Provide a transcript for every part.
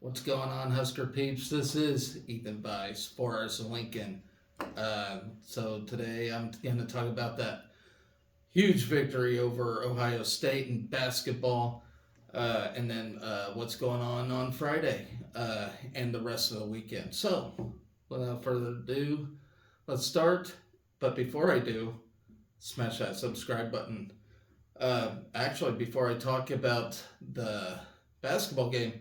What's going on, Husker peeps? This is Ethan Vice for us Lincoln. So today I'm going to talk about that huge victory over Ohio State in basketball, and then what's going on Friday and the rest of the weekend. So, without further ado, let's start. But before I do, smash that subscribe button. Actually, before I talk about the basketball game,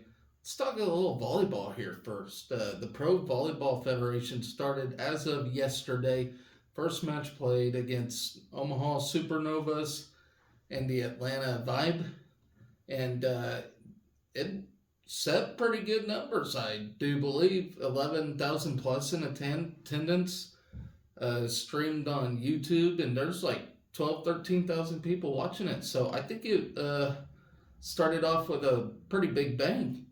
let's talk a little volleyball here first. The Pro Volleyball Federation started as of yesterday. First match played against Omaha Supernovas and the Atlanta Vibe, and it set pretty good numbers. I do believe 11,000 plus in attendance. Streamed on YouTube, and there's like 13,000 people watching it. So I think it started off with a pretty big bang.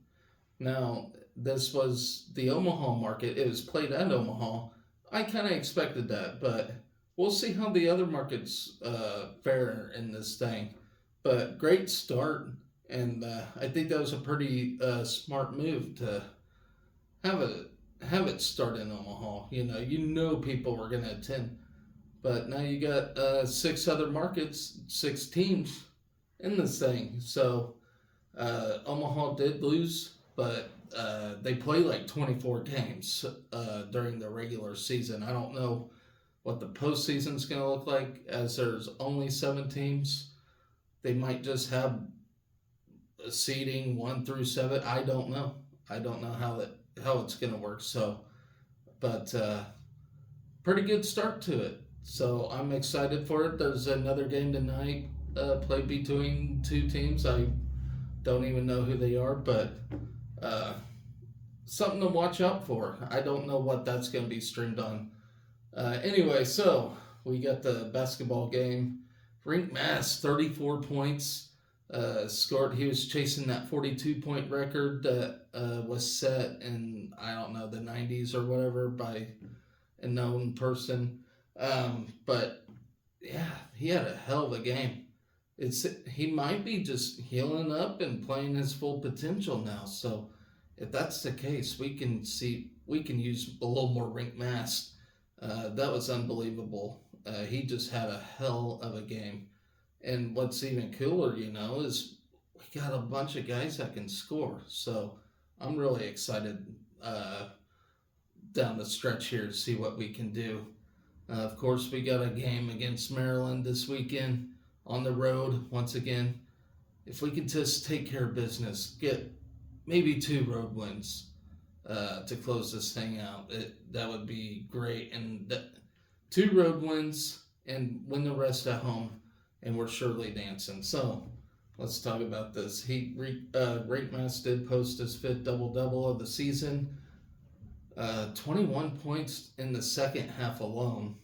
Now, this was the Omaha market. It was played at Omaha. I kind of expected that, but we'll see how the other markets fare in this thing. But great start, and I think that was a pretty smart move to have it start in Omaha. You know people were going to attend, but now you got 6 other markets, 6 teams in this thing. So Omaha did lose, but they play like 24 games during the regular season. I don't know what the postseason's going to look like, as there's only 7 teams. They might just have a seeding 1 through 7. I don't know. I don't know how it's going to work. So, but pretty good start to it. So I'm excited for it. There's another game tonight played between 2 teams. I don't even know who they are, but something to watch out for. I don't know what that's going to be streamed on. Anyway, so we got the basketball game. Rink Mass, 34 points. Scored. He was chasing that 42-point record that was set in, I don't know, the 90s or whatever by a known person. But yeah, he had a hell of a game. He might be just healing up and playing his full potential now. So if that's the case, we can use a little more Rink Mass. That was unbelievable. He just had a hell of a game. And what's even cooler, is we got a bunch of guys that can score. So I'm really excited down the stretch here to see what we can do. Of course, we got a game against Maryland this weekend on the road once again. If we could just take care of business, get maybe 2 road wins to close this thing out, that would be great. And 2 road wins and win the rest at home, and we're surely dancing. So let's talk about this. Rink Mass did post his 5th double-double of the season. 21 points in the second half alone.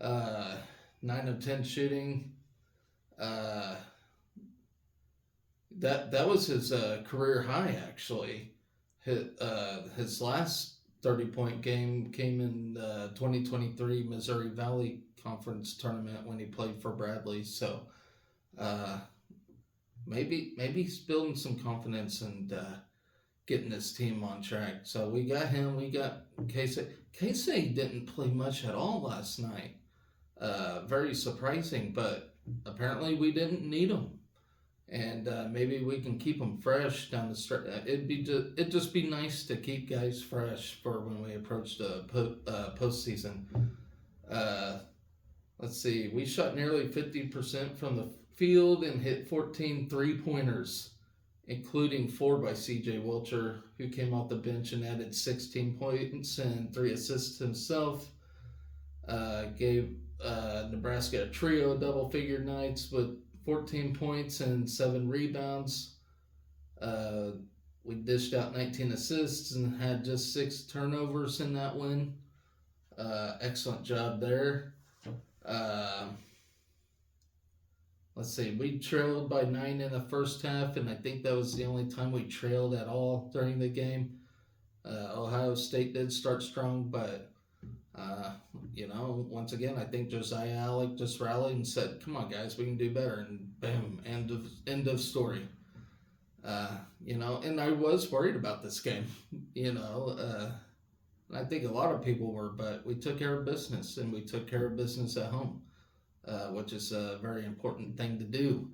9 of 10 shooting. That was his career high, actually. His last 30-point game came in the 2023 Missouri Valley Conference tournament when he played for Bradley. So maybe he's building some confidence and getting his team on track. So we got him. We got Casey. Casey didn't play much at all last night. Very surprising, but apparently we didn't need him. And maybe we can keep them fresh down the stretch. It'd just be nice to keep guys fresh for when we approach the postseason. Let's see. We shot nearly 50% from the field and hit 14 3-pointers, including 4 by C.J. Wilcher, who came off the bench and added 16 points and 3 assists himself. Gave Nebraska a trio double-figure nights with 14 points and 7 rebounds. We dished out 19 assists and had just 6 turnovers in that win. Excellent job there. Let's see. We trailed by 9 in the first half, and I think that was the only time we trailed at all during the game. Ohio State did start strong, but once again, I think Josiah Alec just rallied and said, "Come on, guys, we can do better." And bam, end of story. And I was worried about this game. You know, I think a lot of people were, but we took care of business, and we took care of business at home, which is a very important thing to do.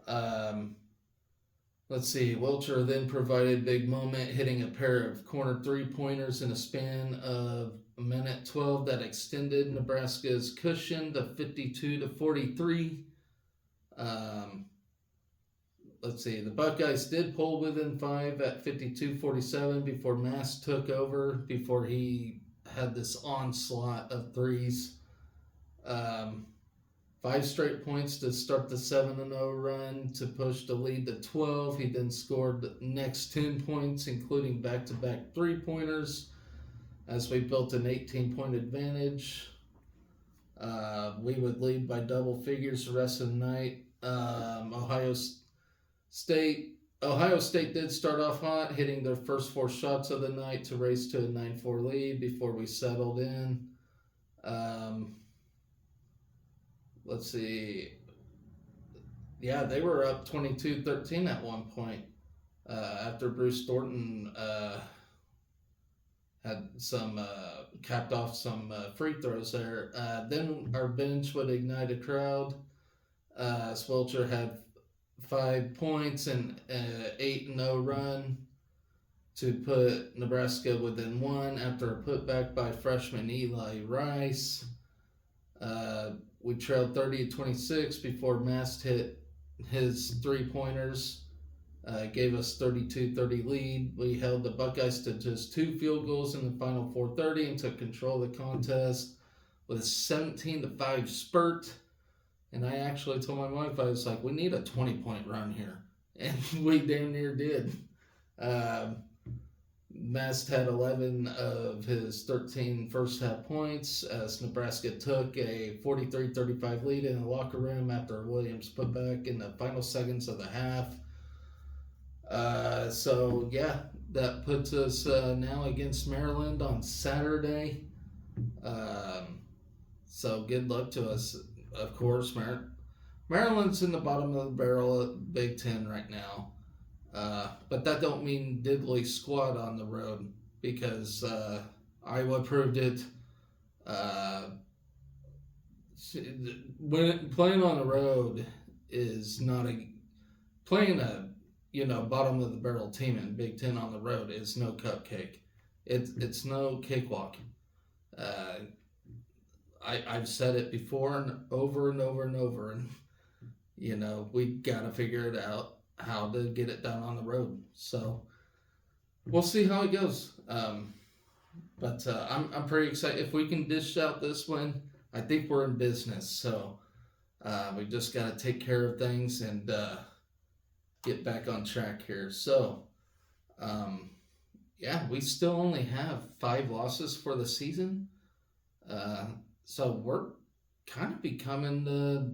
Um, let's see. Wilcher then provided big moment, hitting a pair of corner 3-pointers in a span of a minute 12 that extended Nebraska's cushion to 52-43. Um, let's see. The Buckeyes did pull within 5 at 52-47 before Mass took over, before he had this onslaught of threes. Um, 5 straight points to start the 7-0 run to push the lead to 12. He then scored the next 10 points, including back-to-back 3-pointers, as we built an 18-point advantage. We would lead by double figures the rest of the night. Ohio State did start off hot, hitting their first 4 shots of the night to race to a 9-4 lead before we settled in. Let's see. Yeah, they were up 22-13 at one point after Bruce Thornton had some capped off some free throws there. Then our bench would ignite a crowd. Swelcher had 5 points and 8-0 run to put Nebraska within 1 after a putback by freshman Eli Rice. We trailed 30-26 before Mast hit his 3-pointers, gave us 32-30 lead. We held the Buckeyes to just 2 field goals in the final 4:30 and took control of the contest with a 17-5 spurt. And I actually told my wife, I was like, we need a 20-point run here. And we damn near did. Mast had 11 of his 13 first half points as Nebraska took a 43-35 lead in the locker room after Williams put back in the final seconds of the half. That puts us now against Maryland on Saturday. So good luck to us. Of course, Maryland's in the bottom of the barrel of Big Ten right now. But that don't mean diddly squat on the road, because Iowa proved it. When playing on the road is not playing a bottom of the barrel team in Big Ten on the road is no cupcake. It's no cakewalk. I've said it before and over and over and over, and we gotta figure it out how to get it done on the road. So we'll see how it goes. But I'm pretty excited. If we can dish out this win, I think we're in business. So we just got to take care of things and get back on track here. So we still only have 5 losses for the season. So we're kind of becoming the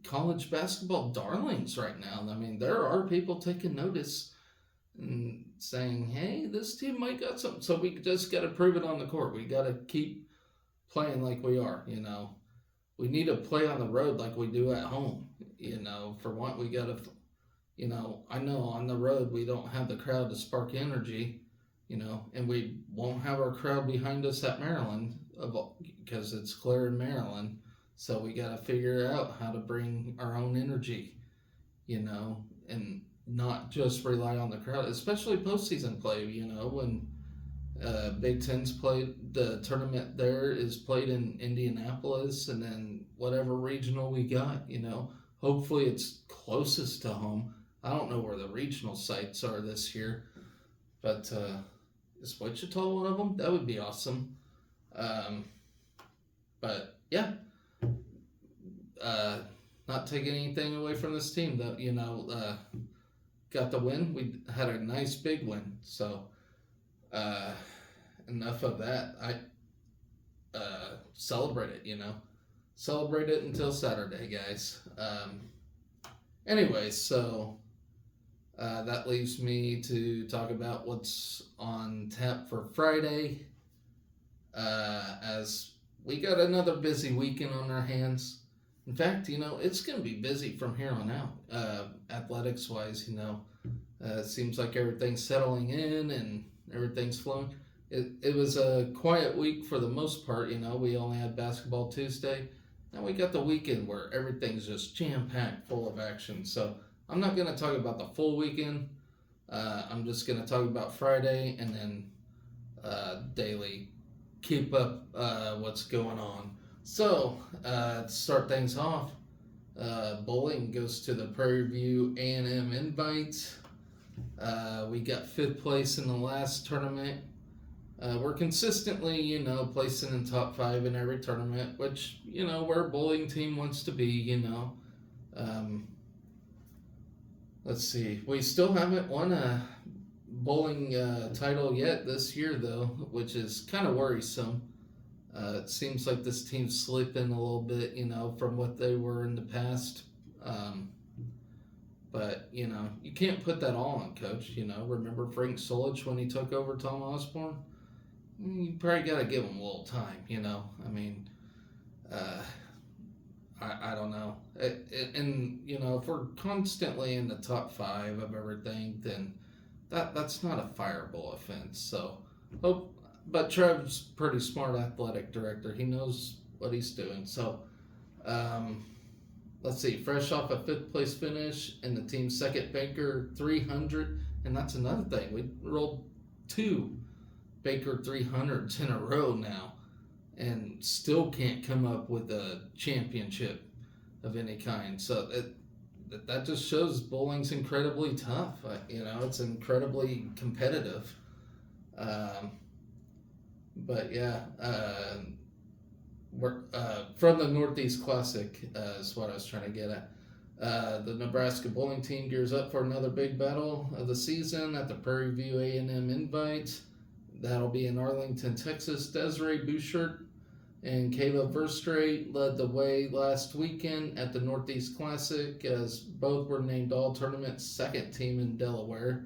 college basketball darlings right now. I mean, there are people taking notice and saying, hey, this team might got something. So we just got to prove it on the court. We got to keep playing like we are. We need to play on the road like we do at home. For one, we got to, I know on the road we don't have the crowd to spark energy, and we won't have our crowd behind us at Maryland because it's clear in Maryland. So we got to figure out how to bring our own energy, and not just rely on the crowd, especially postseason play, when Big Ten's played, the tournament there is played in Indianapolis, and then whatever regional we got, hopefully it's closest to home. I don't know where the regional sites are this year, but is Wichita one of them? That would be awesome. But yeah. Not taking anything away from this team, that got the win. We had a nice big win, so enough of that. I celebrate it, celebrate it until Saturday, guys. Anyway, so that leaves me to talk about what's on tap for Friday, as we got another busy weekend on our hands. In fact, it's going to be busy from here on out, athletics-wise, It seems like everything's settling in and everything's flowing. It was a quiet week for the most part. We only had basketball Tuesday. Now we got the weekend where everything's just jam packed, full of action. So I'm not going to talk about the full weekend. I'm just going to talk about Friday and then daily. Keep up what's going on. So to start things off, bowling goes to the Prairie View A&M Invite. We got fifth place in the last tournament. We're consistently, placing in top 5 in every tournament, which, where a bowling team wants to be, Let's see. We still haven't won a bowling title yet this year, though, which is kind of worrisome. It seems like this team's slipping a little bit, from what they were in the past. But, you can't put that all on Coach. Remember Frank Solich when he took over Tom Osborne? You probably got to give him a little time, I mean, I don't know. If we're constantly in the top 5 of everything, then that's not a fireable offense. So, but Trev's pretty smart athletic director. He knows what he's doing. So, let's see. Fresh off a 5th place finish and the team's second Baker 300, and that's another thing. We rolled 2 Baker 300s in a row now, and still can't come up with a championship of any kind. So that just shows bowling's incredibly tough. It's incredibly competitive. But yeah, we're from the Northeast Classic is what I was trying to get at. The Nebraska bowling team gears up for another big battle of the season at the Prairie View A&M Invite. That'll be in Arlington, Texas. Desiree Bouchard and Kayla Verstraete led the way last weekend at the Northeast Classic, as both were named all-tournament second team in Delaware.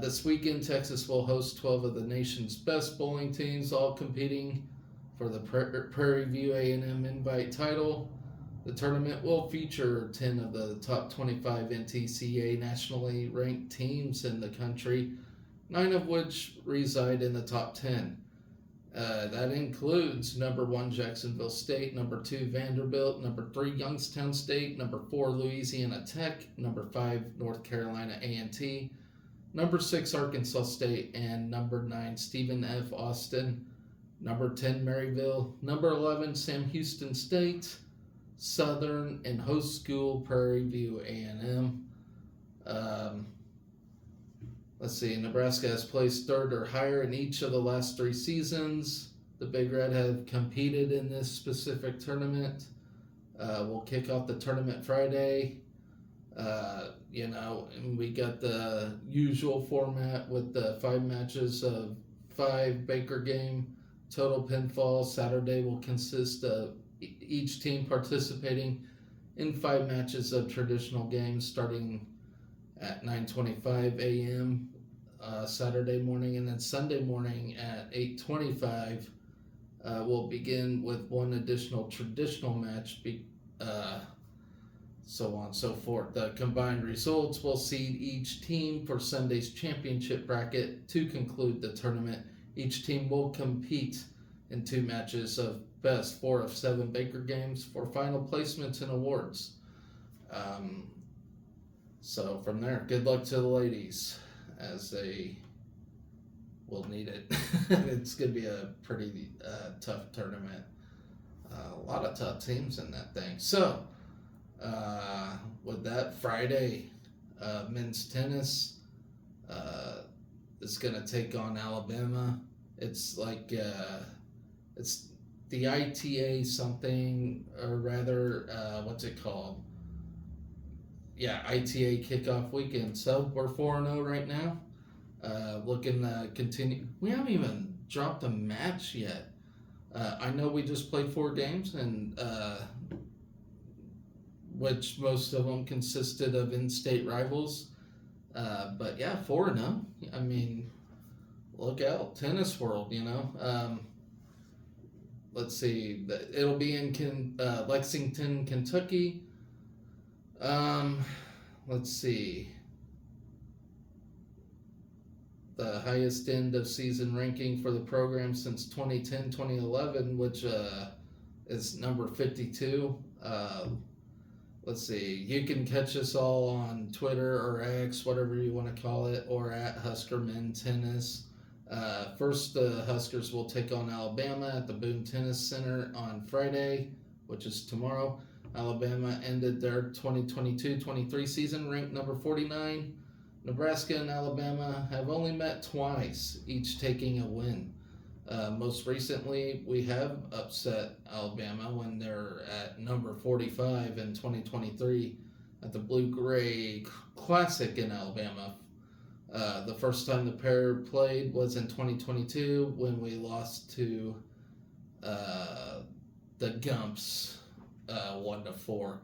This weekend, Texas will host 12 of the nation's best bowling teams, all competing for the Prairie View A&M Invite title. The tournament will feature 10 of the top 25 NTCA nationally ranked teams in the country, 9 of which reside in the top 10. That includes number 1 Jacksonville State, number 2 Vanderbilt, number 3 Youngstown State, number 4 Louisiana Tech, number 5 North Carolina A&T, number 6 Arkansas State, and number 9 Stephen F. Austin, number 10 Maryville, number 11 Sam Houston State, Southern, and host school Prairie View A&M. Let's see, Nebraska has placed 3rd or higher in each of the last 3 seasons. The Big Red have competed in this specific tournament. We'll kick off the tournament Friday. And we got the usual format with the 5 matches of 5 Baker game, total pinfall. Saturday will consist of each team participating in 5 matches of traditional games starting at 9:25 a.m. Saturday morning, and then Sunday morning at 8:25 we'll begin with 1 additional traditional match, so on and so forth. The combined results will seed each team for Sunday's championship bracket. To conclude the tournament, each team will compete in 2 matches of best 4 of 7 Baker games for final placements and awards. So from there, good luck to the ladies, as they will need it. It's going to be a pretty tough tournament. A lot of tough teams in that thing. So, with that, Friday, men's tennis is going to take on Alabama. It's like, it's the ITA something, or rather, what's it called? Yeah, ITA kickoff weekend. So we're 4-0 right now. Looking to continue. We haven't even dropped a match yet. I know we just played 4 games, and which most of them consisted of in-state rivals. But yeah, 4-0. I mean, look out, tennis world. Let's see. It'll be in Lexington, Kentucky. Let's see. the highest end of season ranking for the program since 2010-2011, which is number 52. Let's see. You can catch us all on Twitter or X, whatever you want to call it, or at Husker Men Tennis. First, the Huskers will take on Alabama at the Boone Tennis Center on Friday, which is tomorrow. Alabama ended their 2022-23 season ranked number 49. Nebraska and Alabama have only met twice, each taking a win. Most recently, we have upset Alabama when they're at number 45 in 2023 at the Blue Gray Classic in Alabama. The first time the pair played was in 2022 when we lost to the Gumps 1-4.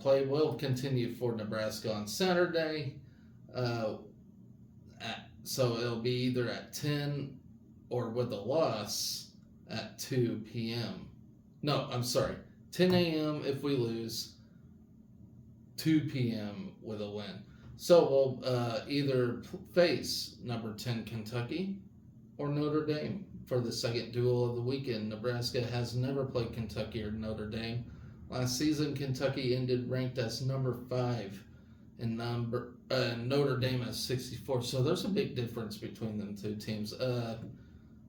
Play will continue for Nebraska on Saturday. So it'll be either at 10 or with a loss at 2 p.m. No, I'm sorry. 10 a.m. if we lose, 2 p.m. with a win. So we'll either face number 10 Kentucky or Notre Dame for the second duel of the weekend. Nebraska has never played Kentucky or Notre Dame. Last season, Kentucky ended ranked as number 5 and Notre Dame as 64. So there's a big difference between them two teams.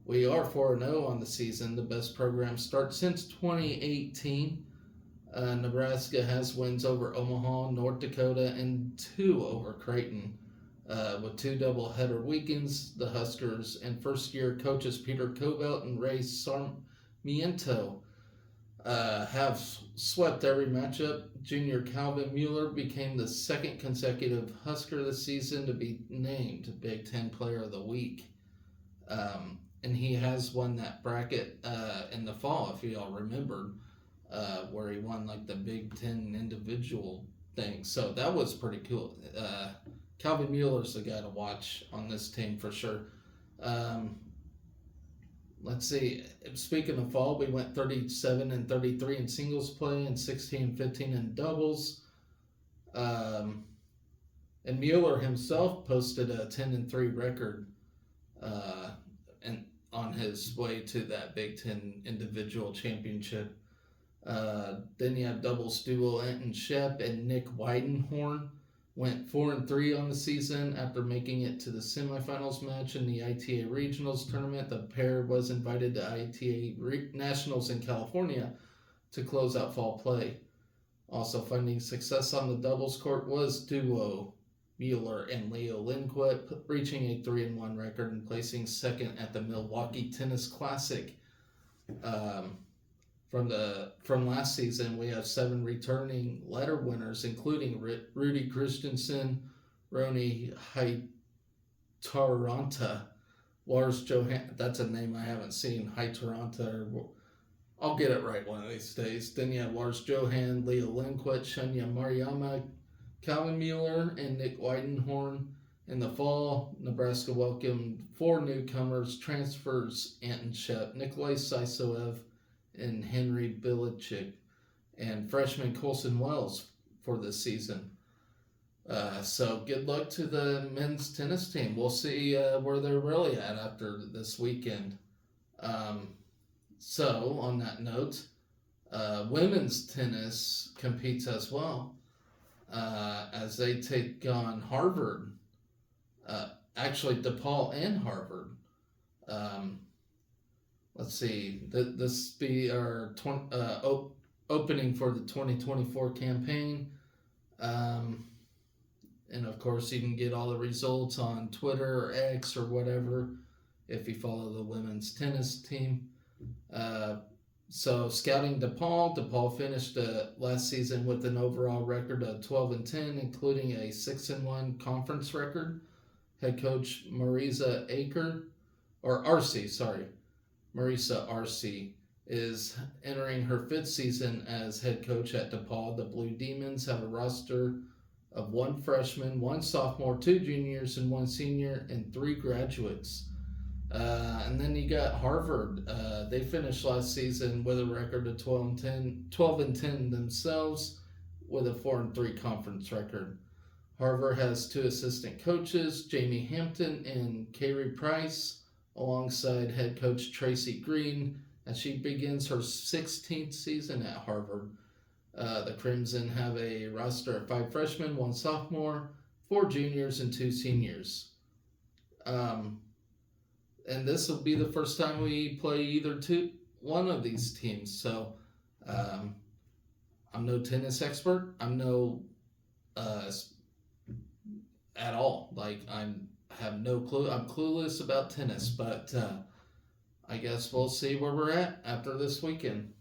We are 4-0 on the season, the best program start since 2018. Nebraska has wins over Omaha, North Dakota, and 2 over Creighton. With 2 doubleheader weekends, the Huskers and first-year coaches Peter Covelt and Ray Sarmiento have swept every matchup. Junior Calvin Mueller became the second consecutive Husker this season to be named Big Ten Player of the Week. And he has won that bracket in the fall, if you all remembered, where he won like the Big Ten individual thing. So that was pretty cool. Calvin Mueller's the guy to watch on this team for sure. Let's see. Speaking of fall, we went 37-33 in singles play and 16-15 in doubles. And Mueller himself posted a 10-3 record and on his way to that Big Ten individual championship. Then you have doubles duo Enton Shep and Nick Weidenhorn went 4-3 on the season after making it to the semifinals match in the ITA Regionals tournament. The pair was invited to ITA Nationals in California to close out fall play. Also finding success on the doubles court was duo Mueller and Leo Lindquist, reaching a 3-1 record and placing second at the Milwaukee Tennis Classic. From last season, we have 7 returning letter winners, including Rudy Christensen, Roni Haitaranta, Lars Johan. That's a name I haven't seen. Haitaranta. I'll get it right one of these days. Then you have Lars Johan, Leo Lindquist, Shunya Mariyama, Calvin Mueller, and Nick Weidenhorn. In the fall, Nebraska welcomed 4 newcomers, transfers Anton Shep, Nikolai Sisoev, and Henry Bilichik, and freshman Colson Wells for this season. So good luck to the men's tennis team. We'll see where they're really at after this weekend. So on that note, women's tennis competes as well as they take on Harvard. Actually, DePaul and Harvard. Let's see. This be our opening for the 2024 campaign. And of course, you can get all the results on Twitter or X or whatever if you follow the women's tennis team. So scouting DePaul finished last season with an overall record of 12-10, including a 6-1 conference record. Head coach Marisa Arce is entering her 5th season as head coach at DePaul. The Blue Demons have a roster of 1 freshman, 1 sophomore, 2 juniors, and 1 senior, and 3 graduates. And then you got Harvard. They finished last season with a record of 12-10 themselves, with a 4-3 conference record. Harvard has two assistant coaches, Jamie Hampton and Carey Price, alongside head coach Tracy Green, as she begins her 16th season at Harvard. The Crimson have a roster of 5 freshmen, 1 sophomore, 4 juniors, and 2 seniors. And this will be the first time we play one of these teams. So I'm no tennis expert. I'm no at all. Like I have no clue. I'm clueless about tennis, but I guess we'll see where we're at after this weekend.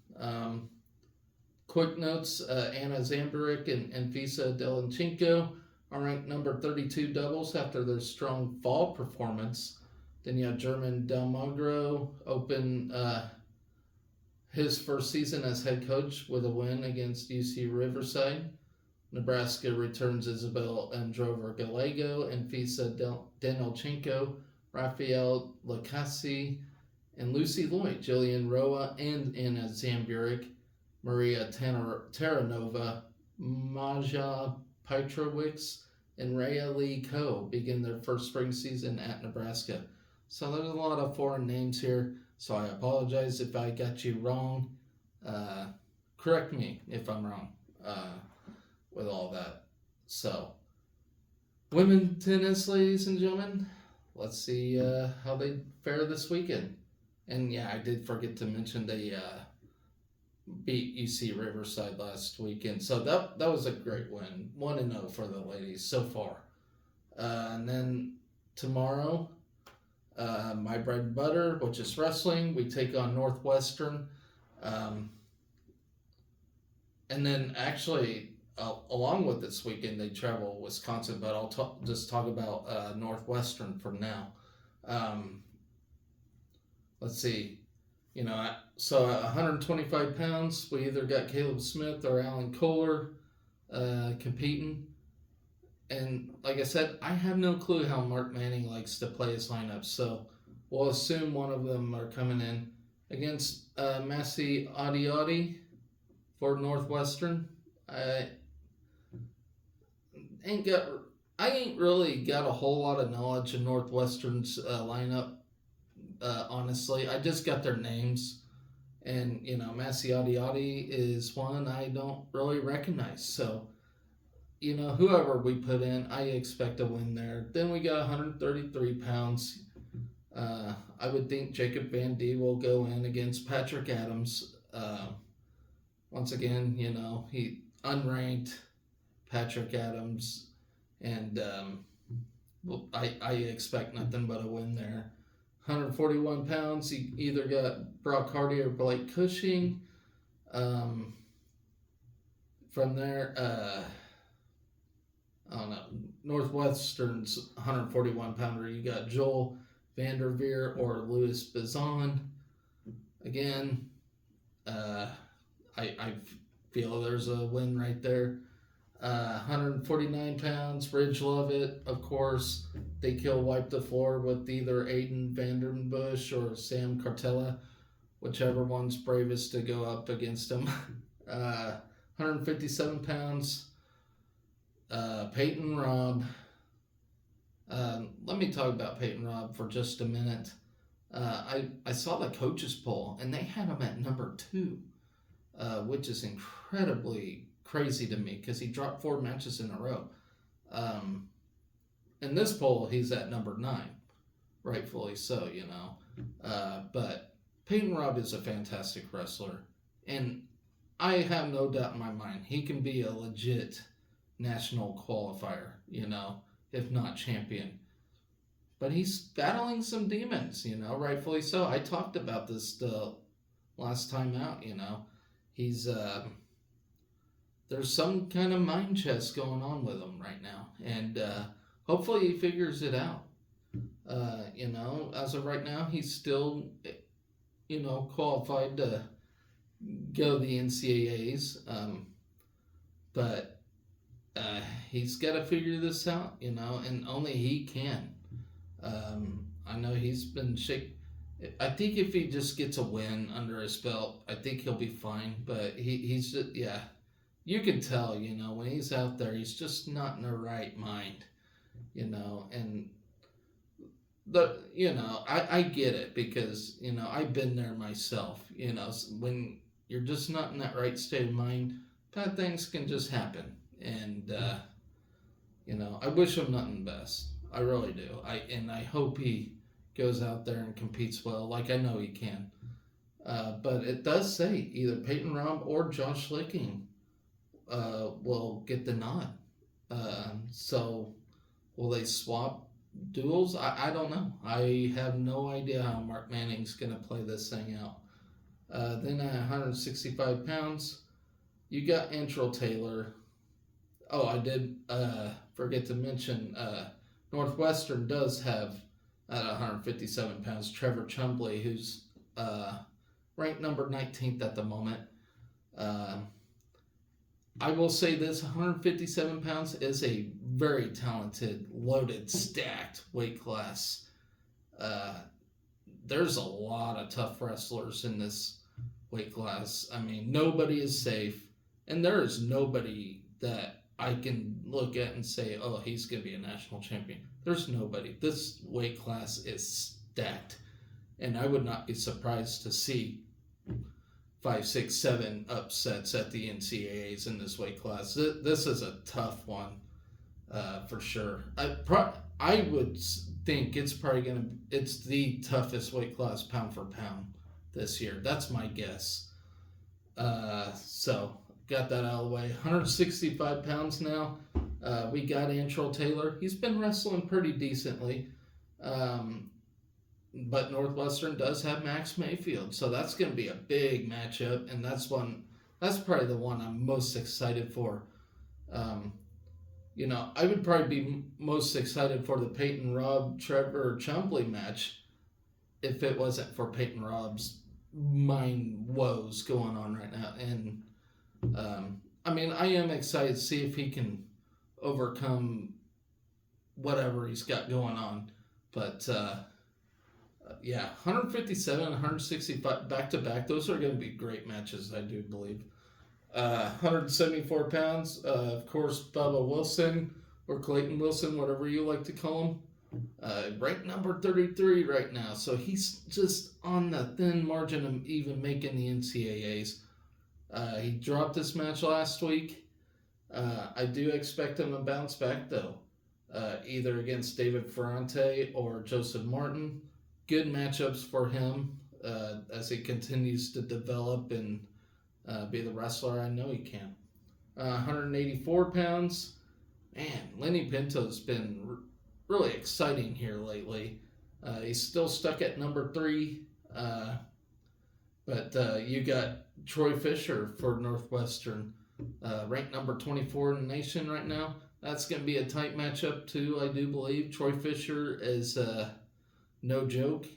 Quick notes: Anna Zamburik and Visa Delenchenko are ranked number 32 doubles after their strong fall performance. Then you have German Delmagro open his first season as head coach with a win against UC Riverside. Nebraska returns Isabel Androva Gallego and Visa Denelchenko, Rafael Lacassi, and Lucy Lloyd, Jillian Roa, and Anna Zamburik, Maria Taranova, Maja Petrowicz, and Rhea Lee Coe begin their first spring season at Nebraska. So there's a lot of foreign names here, so I apologize if I got you wrong. Correct me if I'm wrong with all that. So, women tennis, ladies and gentlemen, let's see how they fare this weekend. And yeah, I did forget to mention they beat UC Riverside last weekend. So that was a great win. 1-0 for the ladies so far. And then tomorrow, my bread and butter, which is wrestling, we take on Northwestern. And then actually, along with this weekend, they travel Wisconsin, but I'll just talk about Northwestern for now. Let's see. So 125 pounds, we either got Caleb Smith or Alan Kohler competing. And like I said, I have no clue how Mark Manning likes to play his lineup, so we'll assume one of them are coming in against Massey Audiotti for Northwestern. I ain't really got a whole lot of knowledge of Northwestern's lineup. Honestly, I just got their names, and Massey Audiotti is one I don't really recognize. So, whoever we put in, I expect a win there. Then we got 133 pounds. I would think Jacob Van D will go in against Patrick Adams. Once again, he unranked Patrick Adams, and I expect nothing but a win there. 141 pounds, he either got Brock Hardy or Blake Cushing. From there, I don't know, Northwestern's 141-pounder, you got Joel Vanderveer or Louis Bazan. Again, I feel there's a win right there. 149 pounds, Ridge Lovett, of course. They wipe the floor with either Aiden Vandenbush or Sam Cartella, whichever one's bravest to go up against him. 157 pounds, Peyton Robb. Let me talk about Peyton Robb for just a minute. I saw the coaches poll, and they had him at number 2, which is incredibly crazy to me because he dropped 4 matches in a row. In this poll, he's at number 9, rightfully so, but Peyton Robb is a fantastic wrestler, and I have no doubt in my mind he can be a legit national qualifier, if not champion. But he's battling some demons, rightfully so. I talked about this the last time out, He's there's some kind of mind chess going on with him right now, and hopefully he figures it out. As of right now, he's still, qualified to go the NCAAs, but he's got to figure this out, and only he can. I know he's been shaking. I think if he just gets a win under his belt, I think he'll be fine. But he's just, you can tell, when he's out there, he's just not in the right mind, and I get it because, I've been there myself, when you're just not in that right state of mind, bad things can just happen. And, I wish him nothing best. I really do. I hope he goes out there and competes well, like I know he can. But it does say either Peyton Robb or Josh Licking will get the nod. So will they swap duels? I don't know. I have no idea how Mark Manning's going to play this thing out. Then at 165 pounds, you got Antrell Taylor. Oh, I did forget to mention Northwestern does have at 157 pounds Trevor Chumbley, who's ranked number 19th at the moment. I will say this: 157 pounds is a very talented, loaded, stacked weight class. There's a lot of tough wrestlers in this weight class. I mean, nobody is safe, and there is nobody that I can look at and say, oh, he's going to be a national champion. There's nobody. This weight class is stacked, and I would not be surprised to see 5, 6, 7 upsets at the NCAAs in this weight class. This is a tough one for sure. I would think it's probably it's the toughest weight class pound for pound this year. That's my guess. So got that out of the way. 165 pounds now. We got Antrell Taylor. He's been wrestling pretty decently. But Northwestern does have Max Mayfield, so that's going to be a big matchup, and that's probably the one I'm most excited for. I would probably be most excited for the Peyton Robb Trevor Chumbley match if it wasn't for Peyton Robb's mind woes going on right now. And I am excited to see if he can overcome whatever he's got going on, but. 157, 165 back to back. Those are going to be great matches, I do believe. 174 pounds, of course, Bubba Wilson or Clayton Wilson, whatever you like to call him. Ranked number 33 right now, so he's just on the thin margin of even making the NCAAs. He dropped this match last week. I do expect him to bounce back, though, either against David Ferrante or Joseph Martin. Good matchups for him as he continues to develop and be the wrestler I know he can. 184 pounds. Man, Lenny Pinto's been really exciting here lately. He's still stuck at number 3. But you got Troy Fisher for Northwestern, ranked number 24 in the nation right now. That's going to be a tight matchup too, I do believe. Troy Fisher is... no joke.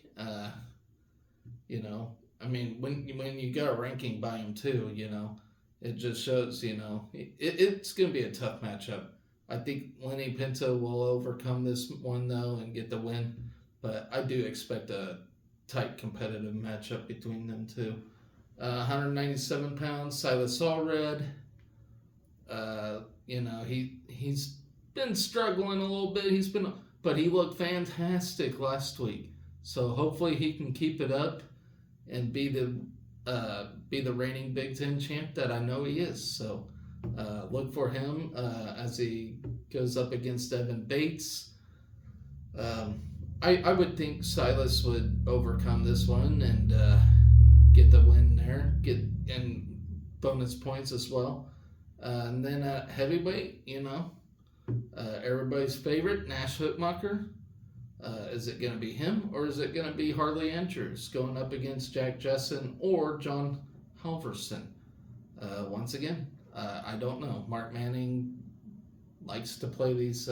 When you got a ranking by him too, it just shows, it's going to be a tough matchup. I think Lenny Pinto will overcome this one though and get the win, but I do expect a tight competitive matchup between them two. 197 pounds, Silas Allred. He's been struggling a little bit. But he looked fantastic last week, so hopefully he can keep it up and be the reigning Big Ten champ that I know he is. So look for him as he goes up against Evan Bates. I would think Silas would overcome this one and get the win there, and bonus points as well. And then at heavyweight, everybody's favorite, Nash Hookmacher. Is it going to be him, or is it going to be Harley Andrews going up against Jack Jessen or John Halverson? Once again, I don't know. Mark Manning likes to play these,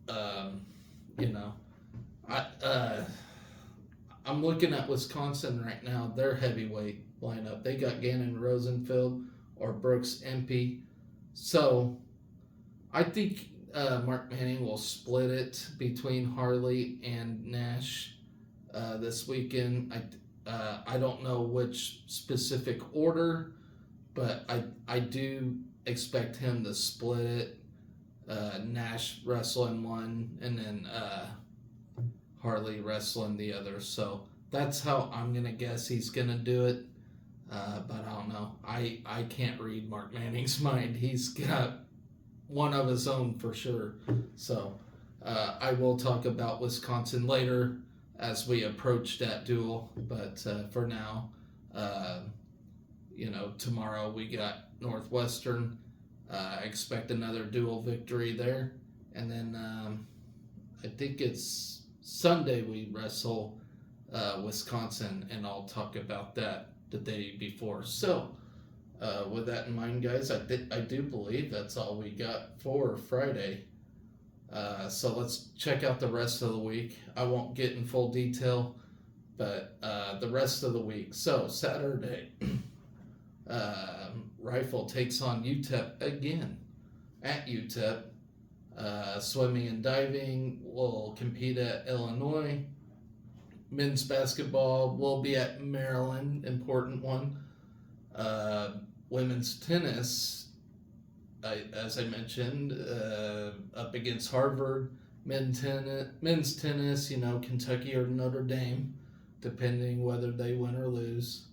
I'm looking at Wisconsin right now, their heavyweight lineup. They got Gannon Rosenfield or Brooks Empey. So I think Mark Manning will split it between Harley and Nash this weekend. I don't know which specific order, but I do expect him to split it. Nash wrestling one, and then Harley wrestling the other. So that's how I'm gonna guess he's gonna do it. But I don't know. I can't read Mark Manning's mind. He's got one of his own for sure. So I will talk about Wisconsin later as we approach that duel. But for now, tomorrow we got Northwestern. I expect another dual victory there. And then I think it's Sunday we wrestle Wisconsin, and I'll talk about that the day before. So, with that in mind, guys, I do believe that's all we got for Friday. So let's check out the rest of the week. I won't get in full detail, but the rest of the week. So, Saturday. Rifle takes on UTEP again at UTEP. Swimming and diving will compete at Illinois. Men's basketball will be at Maryland, important one. Women's tennis, as I mentioned, up against Harvard. Men's tennis, Kentucky or Notre Dame, depending whether they win or lose.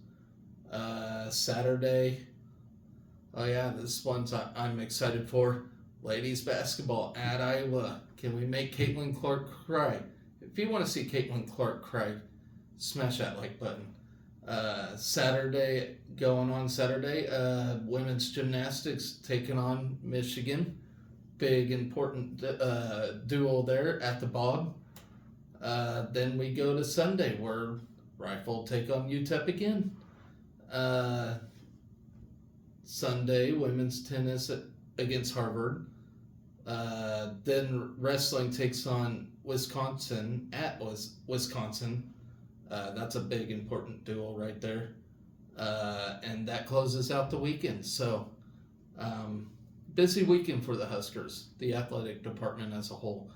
Saturday, oh yeah, this one's I'm excited for. Ladies basketball at Iowa. Can we make Caitlin Clark cry? If you want to see Caitlin Clark cry, smash that like button. Saturday, women's gymnastics taking on Michigan. Big, important duel there at the Bog. Then we go to Sunday, where Rifle take on UTEP again. Sunday, women's tennis against Harvard. Then wrestling takes on Wisconsin at Wisconsin. That's a big, important duel right there. And that closes out the weekend. So, busy weekend for the Huskers, the athletic department as a whole.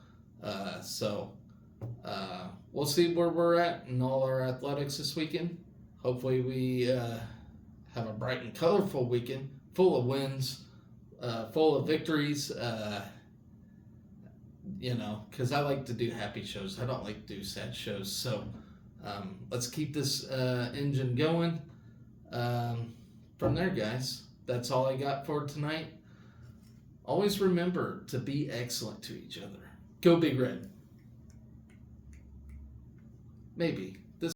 We'll see where we're at in all our athletics this weekend. Hopefully we have a bright and colorful weekend, full of wins, full of victories, because I like to do happy shows. I don't like to do sad shows. So let's keep this engine going. From there, guys, that's all I got for tonight. Always remember to be excellent to each other. Go Big Red. Maybe.